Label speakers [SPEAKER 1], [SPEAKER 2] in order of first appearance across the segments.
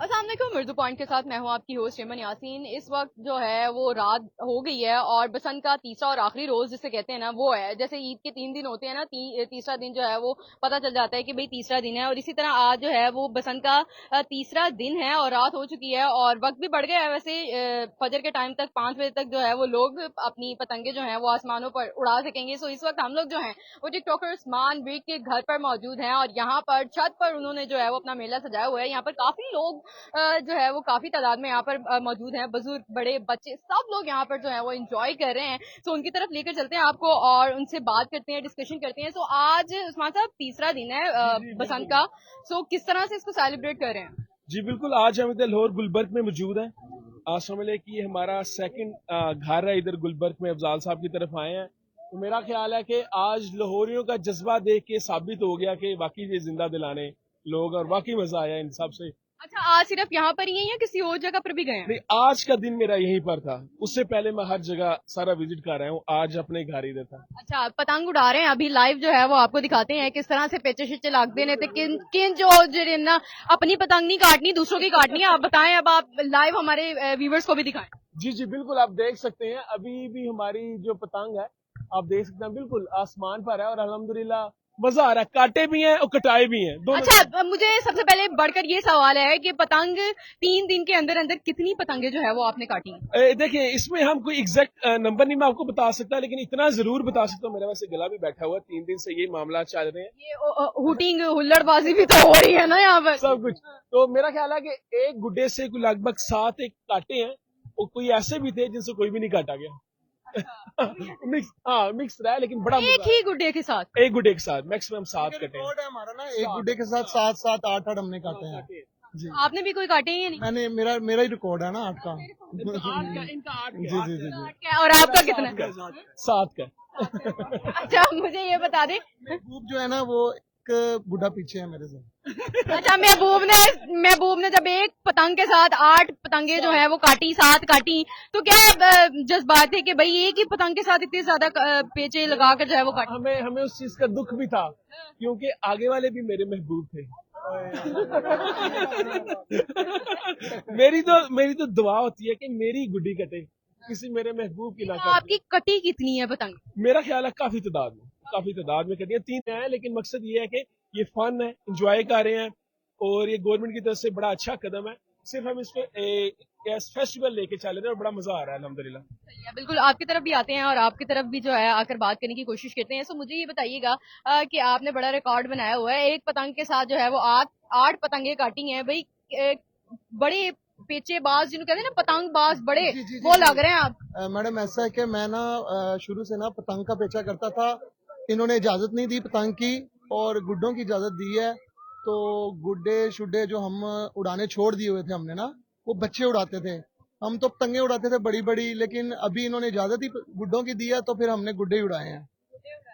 [SPEAKER 1] अस्सलाम वालेकुम, उर्दू पॉइंट के साथ मैं हूं आपकी होस्ट रेमन यासीन। इस वक्त जो है वो रात हो गई है और बसंत का तीसरा और आखिरी रोज जिसे कहते हैं ना वो है। जैसे ईद के 3 दिन होते हैं ना, तीसरा दिन जो है वो पता चल जाता है कि भाई तीसरा दिन है, और इसी तरह आज जो है वो बसंत का तीसरा दिन है और रात हो चुकी है और वक्त भी बढ़ गया है। वैसे फजर के टाइम तक 5 बजे तक जो है वो लोग अपनी पतंगे जो है वो आसमानों पर उड़ा सकेंगे। सो इस वक्त हम लोग जो है वो टिकटॉकर उस्मान ब्रिक के घर पर मौजूद हैं और यहाँ पर छत पर उन्होंने जो है वो अपना मेला सजाया हुआ है। यहाँ पर काफी लोग जो है वो काफी तादाद में यहाँ पर मौजूद हैं, बुजुर्ग बड़े बच्चे सब लोग यहाँ पर जो है वो एंजॉय कर रहे हैं। सो उनकी तरफ लेकर चलते हैं आपको और उनसे बात करते हैं, डिस्कशन करते हैं। सो आज उस्मान साहब तीसरा दिन है बसंत का, सो किस तरह से इसको सेलिब्रेट कर रहे हैं?
[SPEAKER 2] जी बिल्कुल, आज हम इधर लाहौर गुलबर्ग में मौजूद हैं। आज समझ लें कि हमारा सेकंड घर है इधर गुलबर्ग में। अफजाल साहब की तरफ आए हैं, तो मेरा ख्याल है कि आज लाहौरियों का जज्बा देख के साबित हो गया कि वाकई ये जिंदा दिलाने लोग, और वाकई मजा आया इन सब से।
[SPEAKER 1] अच्छा, आज सिर्फ यहाँ पर ही हैं या किसी और जगह पर भी गए हैं?
[SPEAKER 2] नहीं, आज का दिन मेरा यहीं पर था, उससे पहले मैं हर जगह सारा विजिट कर रहा हूँ, आज अपने घर ही था।
[SPEAKER 1] अच्छा, पतंग उड़ा रहे हैं अभी लाइव जो है वो आपको दिखाते हैं किस तरह से पेचे शिचे लगते ने, किन किन जो जेडे ना अपनी पतंग नहीं काटनी दूसरों की काटनी है। आप बताएं, अब आप लाइव हमारे व्यूवर्स को भी दिखाएं।
[SPEAKER 2] जी जी बिल्कुल, आप देख सकते हैं अभी भी हमारी जो पतंग है आप देख सकते हैं बिल्कुल आसमान पर है, और अल्हम्दुलिल्लाह मजा आ रहा है। काटे भी हैं और कटाए भी हैं दोनों।
[SPEAKER 1] अच्छा, मुझे सबसे पहले बढ़कर ये सवाल है कि पतंग 3 दिन के अंदर अंदर कितनी पतंगे जो है वो आपने काटी?
[SPEAKER 2] देखिए, इसमें हम कोई एग्जैक्ट नंबर नहीं मैं आपको बता सकता, लेकिन इतना जरूर बता सकता हूँ, मेरा वैसे गला भी बैठा हुआ है, 3 दिन से ये मामला चल रहे हैं।
[SPEAKER 1] ये हुटिंग हुल्लड़बाजी भी तो हो रही है ना यहाँ पर
[SPEAKER 2] सब कुछ। तो मेरा ख्याल है कि एक गुड्डे से कोई लगभग 7 एक काटे हैं, और कोई ऐसे भी थे जिनसे कोई भी नहीं काटा गया। मिक्स रहा है, लेकिन बड़ा
[SPEAKER 1] एक ही गुड्डे के साथ
[SPEAKER 2] एक गुड्डे के साथ मैक्सिमम 7 कटे हैं।
[SPEAKER 3] है हमारा ना, एक गुड्डे के साथ 7 8 हमने काटे हैं जी।
[SPEAKER 1] आपने भी कोई काटे हैं या नहीं?
[SPEAKER 3] मैंने मेरा ही रिकॉर्ड है ना 8 का।
[SPEAKER 2] इनका 8
[SPEAKER 3] जी जी जी जी।
[SPEAKER 1] क्या, और आपका कितना है?
[SPEAKER 2] 7 का।
[SPEAKER 1] अच्छा, मुझे ये बता दें,
[SPEAKER 3] महबूब जो है ना वो एक बुढ़ा पीछे है मेरे से।
[SPEAKER 1] अच्छा महबूब ने जब एक पतंग के साथ 8 पतंगे जो है वो काटी, 7 काटी, तो क्या जज्बात थे कि भाई एक ही पतंग के साथ इतने ज्यादा पेचे लगाकर जो है वो काटी?
[SPEAKER 2] हमें उस चीज का दुख भी था, क्योंकि आगे वाले भी मेरे महबूब थे। मेरी तो दुआ होती है कि मेरी गुड्डी कटे, किसी मेरे महबूब की ना
[SPEAKER 1] तो
[SPEAKER 2] कटे।
[SPEAKER 1] आपकी कटी कितनी है पतंग?
[SPEAKER 2] मेरा ख्याल है काफी तादाद में कटी है, 3 हैं, लेकिन मकसद ये है कि ये फन है, एंजॉय कर रहे हैं, और ये गवर्नमेंट की तरफ से बड़ा अच्छा कदम है। सिर्फ हम इसको फेस्टिवल लेके चल रहे हैं और बड़ा मजा आ रहा है अल्हम्दुलिल्लाह।
[SPEAKER 1] सही है, बिल्कुल आपकी तरफ भी आते हैं और आपकी तरफ भी जो है आकर बात करने की कोशिश करते हैं। सो मुझे ये बताइएगा कि आपने बड़ा रिकॉर्ड बनाया हुआ है, एक पतंग के साथ जो है वो 8 पतंगे काटी हैं भाई। बड़े पेचे बाज जिन्होंने कहते हैं ना, पतंग बाज बड़े
[SPEAKER 3] जी,
[SPEAKER 1] वो लग रहे हैं आप।
[SPEAKER 3] मैडम ऐसा है कि मैं ना शुरू से ना पतंग का पेचा करता था। इन्होंने इजाजत नहीं दी पतंग की, और गुड्डों की इजाजत दी है। तो गुड्डे शुड्डे जो हम उड़ाने छोड़ दिए हुए थे हमने ना, वो बच्चे उड़ाते थे। हम तो पतंगे उड़ाते थे बड़ी बड़ी, लेकिन अभी इन्होंने इजाजत ही गुड्डों की दी है, तो फिर हमने गुड्डे ही उड़ाए हैं,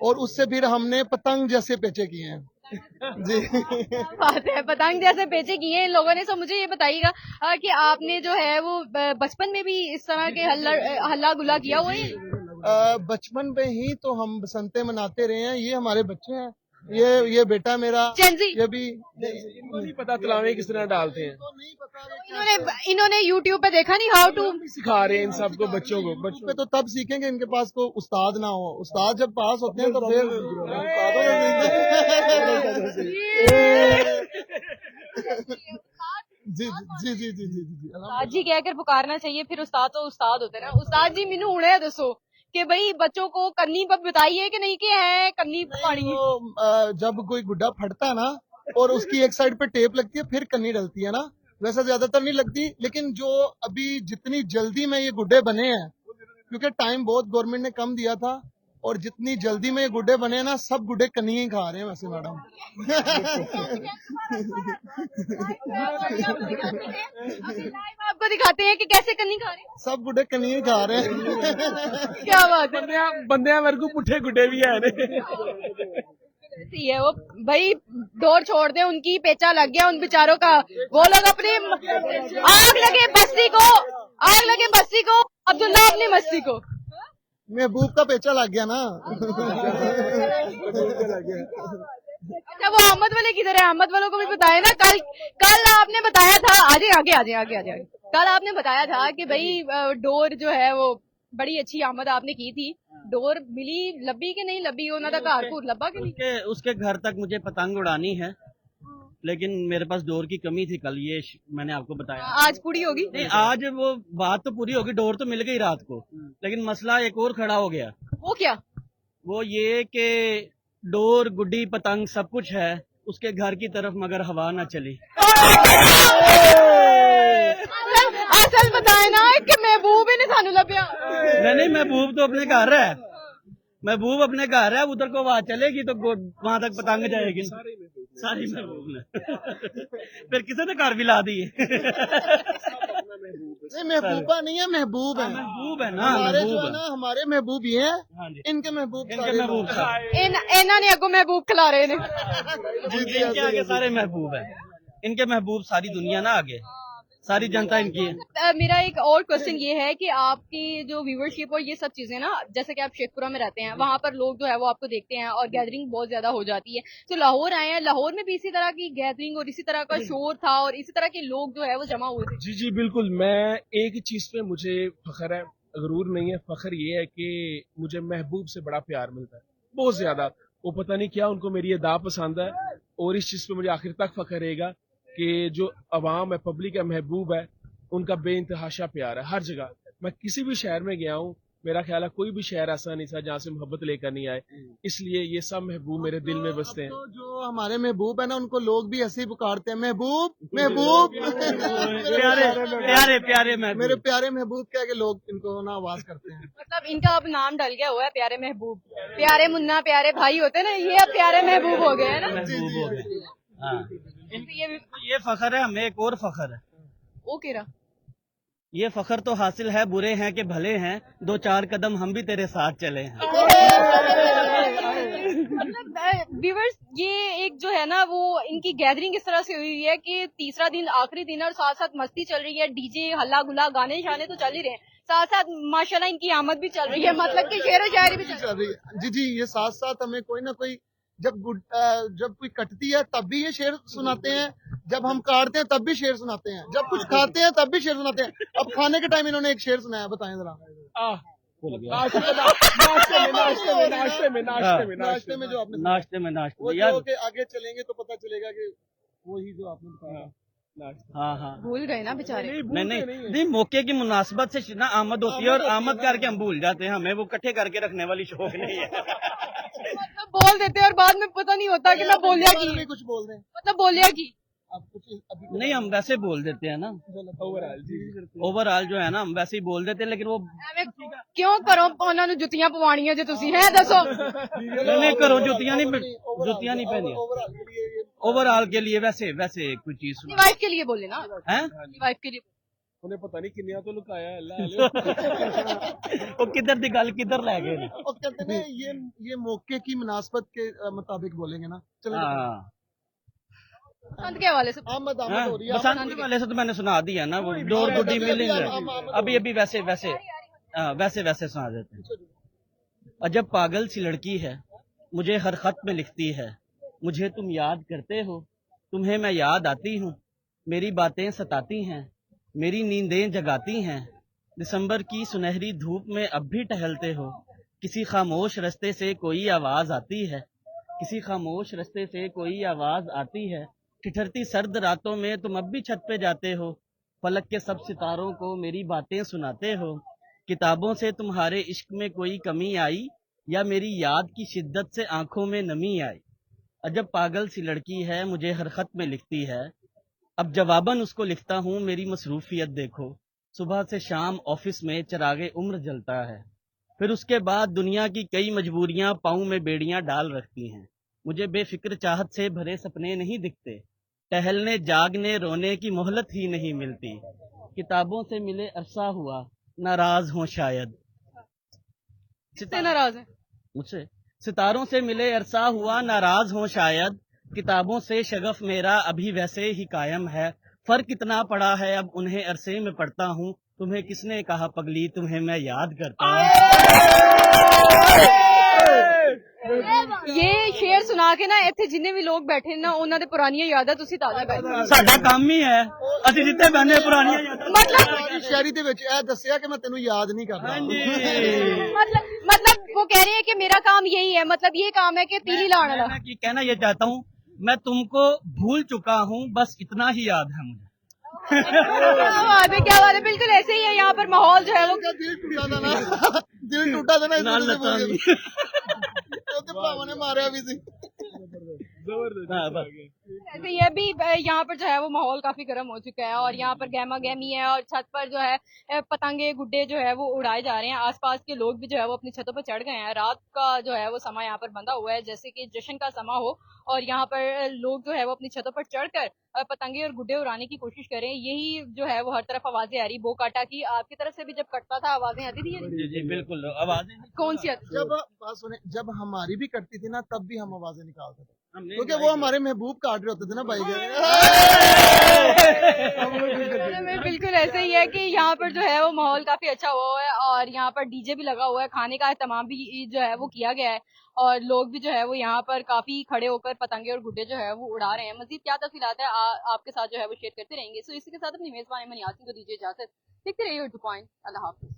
[SPEAKER 3] और उससे फिर हमने पतंग जैसे पेचे किए हैं। जी।
[SPEAKER 1] बात है, पतंग जैसे पेचे किए हैं इन लोगों ने। सो मुझे ये बताइएगा कि आपने जो है वो बचपन में भी इस तरह के हल्ला गुल्ला किया हुआ है?
[SPEAKER 3] बचपन में ही तो हम बसंते मनाते रहे हैं। ये हमारे बच्चे हैं, ये बेटा मेरा,
[SPEAKER 1] चेंजी,
[SPEAKER 3] ये भी
[SPEAKER 2] इनको नहीं पता तलावे किस तरह डालते हैं,
[SPEAKER 1] इन्होंने YouTube पे देखा नहीं हाउ टू।
[SPEAKER 2] सिखा रहे हैं इन सबको, बच्चों
[SPEAKER 3] पे तो तब सीखेंगे इनके पास को उस्ताद ना हो। उस्ताद जब पास होते हैं तो फिर जी जी जी जी जी जी।
[SPEAKER 1] उस्ताद जी कहकर पुकारना चाहिए, फिर उस्ताद तो उस्ताद होते हैं ना। उस्ताद जी मैनू हुणे दसो कि भाई बच्चों को करनी बताइए कि नहीं कि है करनी पानी।
[SPEAKER 3] जब कोई गुड्डा फटता है ना, और उसकी एक साइड पे टेप लगती है, फिर कन्नी डलती है ना, वैसे ज्यादातर नहीं लगती। लेकिन जो अभी जितनी जल्दी में ये गुड्डे बने हैं, क्योंकि टाइम बहुत गवर्नमेंट ने कम दिया था, और जितनी जल्दी में ये गुड्डे बने हैं ना, सब गुड्डे कन्नी ही खा रहे हैं वैसे मैडम।
[SPEAKER 1] आपको दिखाते हैं कि कैसे कन्नी खा रहे हैं।
[SPEAKER 3] सब गुड्डे कन्नी ही खा रहे हैं।
[SPEAKER 1] क्या बात है,
[SPEAKER 2] बंदे वर्गू पुठे गुड्डे भी है
[SPEAKER 1] ऐसी है वो भाई। डोर छोड़ दे, उनकी पेचा लग गया उन बेचारों का। वो लोग अपने आग लगे बस्ती को अब्दुल्ला अपनी मस्ती को।
[SPEAKER 3] महबूब का पेचा लग गया ना।
[SPEAKER 1] अच्छा वो अहमद वाले किधर है? अहमद वालों को भी बताया ना, कल आपने बताया था, आगे कल आपने बताया था कि भाई डोर जो है वो बड़ी अच्छी आमद आपने की थी, डोर मिली, लब्बी के नहीं लब्बी, उन्होंने घर घूर लब्बा के नहीं?
[SPEAKER 4] उसके घर तक मुझे पतंग उड़ानी है, लेकिन मेरे पास डोर की कमी थी कल, ये मैंने आपको बताया।
[SPEAKER 1] आज पूरी होगी?
[SPEAKER 4] नहीं, आज वो बात तो पूरी होगी, डोर तो मिल गई रात को, लेकिन मसला एक और खड़ा हो गया।
[SPEAKER 1] वो क्या?
[SPEAKER 4] वो ये कि डोर गुड्डी पतंग सब कुछ है उसके घर की तरफ, मगर हवा ना चली।
[SPEAKER 1] असल बताए ना कि महबूब ही नहीं सानू लभ्या।
[SPEAKER 4] नहीं, महबूब तो अपने घर है, महबूब अपने घर है, उधर को आवाज चलेगी तो वहां तक पतंग जाएगी। सारी महबूब ने फिर किसी ने घर भी ला दी।
[SPEAKER 3] नहीं, महबूबा नहीं है, महबूब है।
[SPEAKER 4] महबूब है ना,
[SPEAKER 3] हमारे जो
[SPEAKER 4] महबूब
[SPEAKER 3] है
[SPEAKER 4] है।
[SPEAKER 3] ना, हमारे महबूब ये हैं,
[SPEAKER 4] हाँ जी,
[SPEAKER 3] इनके महबूब
[SPEAKER 4] इनके
[SPEAKER 3] सारे
[SPEAKER 4] महबूब
[SPEAKER 3] लोग
[SPEAKER 4] सारे,
[SPEAKER 1] इन्हों ने अगो महबूब खिला रहे ने।
[SPEAKER 4] इनके आगे सारे महबूब है, इनके महबूब सारी दुनिया ना आगे, सारी जनता इनकी है।
[SPEAKER 1] मेरा एक और क्वेश्चन ये है कि आपकी जो व्यूवरशिप और ये सब चीजें ना, जैसे कि आप शेखपुरा में रहते हैं, वहाँ पर लोग जो है वो आपको देखते हैं और गैदरिंग बहुत ज्यादा हो जाती है, तो लाहौर आए हैं, लाहौर में भी इसी तरह की गैदरिंग और इसी तरह का शोर था और इसी तरह के लोग जो है वो जमा हुए थे?
[SPEAKER 2] जी बिल्कुल। मैं एक ही चीज़ पे मुझे फख्र है, गरूर नहीं है, फख्र ये है कि मुझे महबूब से बड़ा प्यार मिलता है, बहुत ज्यादा। वो पता नहीं क्या उनको मेरी अदा पसंद है, और इस चीज़ पे मुझे आखिर तक फख्र रहेगा कि जो अवाम है, पब्लिक है, महबूब है, उनका बेइंतहाशा प्यार है हर जगह। मैं किसी भी शहर में गया हूँ, मेरा ख्याल है कोई भी शहर ऐसा नहीं था जहाँ से मोहब्बत लेकर नहीं आए, इसलिए ये सब महबूब मेरे दिल में बसते हैं।
[SPEAKER 3] तो जो हमारे महबूब है ना, उनको लोग भी ऐसे ही पुकारते हैं, महबूब महबूब।
[SPEAKER 4] प्यारे प्यारे प्यारे महबूब,
[SPEAKER 3] मेरे प्यारे महबूब कह के लोग इनको ना आवाज करते हैं।
[SPEAKER 1] मतलब इनका अब नाम डल गया हुआ है प्यारे महबूब। प्यारे मुन्ना प्यारे भाई होते हैं ना, ये अब प्यारे महबूब हो गए हैं ना।
[SPEAKER 4] महबूब हो गए। हाँ, ये फख्र है, हमें एक और फख्र है।
[SPEAKER 1] वो कह रहा,
[SPEAKER 4] ये फख्र तो हासिल है, बुरे हैं कि भले हैं, 2-4 कदम हम भी तेरे साथ चले हैं।
[SPEAKER 1] मतलब व्यूअर्स, ये एक जो है ना वो इनकी गैदरिंग इस तरह से हुई है कि तीसरा दिन आखिरी दिन और साथ साथ मस्ती चल रही है, डीजे हल्ला गुल्ला गाने शाने तो चल ही रहे हैं, साथ साथ माशाल्लाह इनकी आमद भी चल रही है, मतलब कि शेर व शायरी भी चल रही है।
[SPEAKER 3] जी, ये साथ साथ हमें कोई ना कोई जब कोई कटती है तब भी ये शेर सुनाते हैं, जब हम काटते हैं तब भी शेर सुनाते हैं, जब कुछ खाते हैं तब भी शेर सुनाते हैं। अब खाने के टाइम इन्होंने एक शेर सुनाया, बताएं जरा। नाश्ते में जो आपने
[SPEAKER 4] नाश्ते में
[SPEAKER 3] वो
[SPEAKER 4] यार,
[SPEAKER 3] जो कि आगे चलेंगे तो पता चलेगा कि वही जो आपने बताया।
[SPEAKER 4] हाँ
[SPEAKER 1] भूल गए ना बेचारे।
[SPEAKER 4] नहीं, मौके की मुनासिबत से ना आमद होती है, और आमद करके हम भूल जाते हैं, हमें वो इकट्ठे करके रखने वाली शौक नहीं है।
[SPEAKER 1] मतलब बोल देते हैं और बाद में पता नहीं होता कि मैं बोलिया की,
[SPEAKER 3] कुछ बोल रहे हैं
[SPEAKER 1] मतलब बोलिया की।
[SPEAKER 3] आप कुछ अभी
[SPEAKER 4] नहीं, हम वैसे बोल देते हैं ना, ओवरऑल जो है ना हम वैसे ही बोल देते हैं, लेकिन वो
[SPEAKER 1] क्यों करो ਉਹਨਾਂ ਨੂੰ ਜੁੱਤੀਆਂ ਪਵਾਉਣੀਆਂ ਜੇ ਤੁਸੀਂ ਹੈ ਦੱਸੋ?
[SPEAKER 4] नहीं करो, जुतियाँ नहीं पहनी, ओवरऑल के लिए वैसे कोई चीज
[SPEAKER 1] अपनी वाइफ के लिए बोले ना,
[SPEAKER 4] है।
[SPEAKER 1] अपनी वाइफ के लिए।
[SPEAKER 2] उन्हें पता नहीं किन्निया तो लुकाया है।
[SPEAKER 4] वो किधर दी गल किधर ले गए ने?
[SPEAKER 3] और कहते हैं ये मौके की मुनासबत के मुताबिक बोलेंगे ना। चलो
[SPEAKER 4] हाँ,
[SPEAKER 1] बसंत के हवाले से
[SPEAKER 3] आमद
[SPEAKER 4] हाँ,
[SPEAKER 3] हो रही है।
[SPEAKER 4] बसंत वाले से तो मैंने सुना दिया ना, वो डोर गुड्डी मिलेंगे, अभी वैसे सुना देते हैं। अजब पागल सी लड़की है, मुझे हर खत में लिखती है, मुझे तुम याद करते हो, तुम्हें मैं याद आती हूँ, मेरी बातें सताती हैं, मेरी नींदें जगाती हैं, दिसंबर की सुनहरी धूप में अब भी टहलते हो, किसी खामोश रास्ते से कोई आवाज आती है, किसी खामोश रास्ते से कोई आवाज आती है, ठिठुरती सर्द रातों में तुम अब भी छत पे जाते हो, फलक के सब सितारों को मेरी बातें सुनाते हो, किताबों से तुम्हारे इश्क में कोई कमी आई, या मेरी याद की शिद्दत से आंखों में नमी आई। अजब पागल सी लड़की है, मुझे हर खत में लिखती है, अब जवाबन उसको लिखता हूँ, मेरी मसरूफियत देखो, सुबह से शाम ऑफिस में चिरागे उम्र जलता है, फिर उसके बाद दुनिया की कई मजबूरियां पाँव में बेड़ियां डाल रखती हैं, मुझे बेफिक्र चाहत से भरे सपने नहीं दिखते, टहलने जागने रोने की मोहलत ही नहीं मिलती, किताबों से मिले अरसा हुआ, नाराज हो शायद।
[SPEAKER 1] किससे नाराज है?
[SPEAKER 4] मुझसे। सितारों से मिले अरसा हुआ, नाराज हो शायद, किताबों से शगफ मेरा अभी वैसे ही कायम है, फर्क इतना पड़ा है अब उन्हें अरसे में पढ़ता हूँ, तुम्हें किसने कहा पगली तुम्हें मैं याद करता हूँ।
[SPEAKER 1] ਇਹ ਸ਼ੇਰ ਸੁਣਾ ਕੇ ਨਾ ਇੱਥੇ ਜਿੰਨੇ ਵੀ ਲੋਕ ਬੈਠੇ ਨੇ ਨਾ ਉਹਨਾਂ ਦੇ ਪੁਰਾਣੀਆਂ ਯਾਦਾਂ ਤੁਸੀਂ ਤਾਜ਼ਾ ਕਰ ਦਿਓ।
[SPEAKER 4] ਸਾਡਾ ਕੰਮ ਹੀ ਹੈ, ਅਸੀਂ ਜਿੱਥੇ ਬਹਿੰਦੇ ਪੁਰਾਣੀਆਂ ਯਾਦਾਂ।
[SPEAKER 1] मतलब
[SPEAKER 3] ਸ਼ਾਇਰੀ ਦੇ ਵਿੱਚ ਇਹ ਦੱਸਿਆ ਕਿ ਮੈਂ ਤੈਨੂੰ ਯਾਦ ਨਹੀਂ ਕਰਦਾ।
[SPEAKER 4] ਹਾਂਜੀ
[SPEAKER 1] मतलब वो कह रहे हैं कि मेरा काम यही है, मतलब ये काम है कि पीली लाने वाला।
[SPEAKER 4] मैं कि कहना ये चाहता हूँ, मैं तुमको भूल चुका हूँ, बस इतना ही याद है मुझे।
[SPEAKER 1] क्या बात है, बिल्कुल ऐसे ही है यहाँ पर माहौल जो है वो।
[SPEAKER 3] ਦਿਲ ਟੁੱਟਾ था ना, ਦਿਲ ਟੁੱਟਾ था ना,
[SPEAKER 4] नाल लता भी।
[SPEAKER 3] ਉਹਦੇ ਭਰਾਵਾਂ ਨੇ ਮਾਰਿਆ ਵੀ ਸੀ।
[SPEAKER 2] जबरदस्त
[SPEAKER 4] हाँ, बस।
[SPEAKER 1] ऐसे ही है भी यहाँ पर जो है वो माहौल काफी गर्म हो चुका है और यहाँ पर गहमा गहमी है और छत पर जो है पतंगे गुड्डे जो है वो उड़ाए जा रहे हैं। आसपास के लोग भी जो है वो अपनी छतों पर चढ़ गए हैं। रात का जो है वो समय यहाँ पर बंधा हुआ है जैसे कि जश्न का समा हो और यहाँ पर लोग जो है वो अपनी छतों पर चढ़कर पतंगे और गुड्डे उड़ाने की कोशिश करें। यही जो है वो हर तरफ आवाजें आ रही। बो काटा की आपकी तरफ से भी जब कटता था आवाजें आती थी?
[SPEAKER 4] जी जी बिल्कुल, आवाजें
[SPEAKER 1] कौन सी आती?
[SPEAKER 3] जब बात सुने, जब हमारी भी कटती थी ना तब भी हम आवाजें निकालते थे,
[SPEAKER 4] हमने
[SPEAKER 3] क्योंकि वो हमारे महबूब काट रहे होते थे ना भाई के।
[SPEAKER 1] बिल्कुल ऐसे ही है कि यहाँ पर जो है वो माहौल काफी अच्छा हुआ है और यहाँ पर डीजे भी लगा हुआ है। खाने का एहतमाम भी जो है वो किया गया है और लोग भी जो है वो यहाँ पर काफी खड़े होकर पतंगे और गुड्डे जो है वो उड़ा रहे हैं। मजीद क्या तफसीलात है आपके साथ जो है वो शेयर करते रहेंगे। सो इसी के साथ अपनी मेजबान यासीन को दीजिए इजाजत। देखते रहिए टू पॉइंट। अल्लाह हाफिज।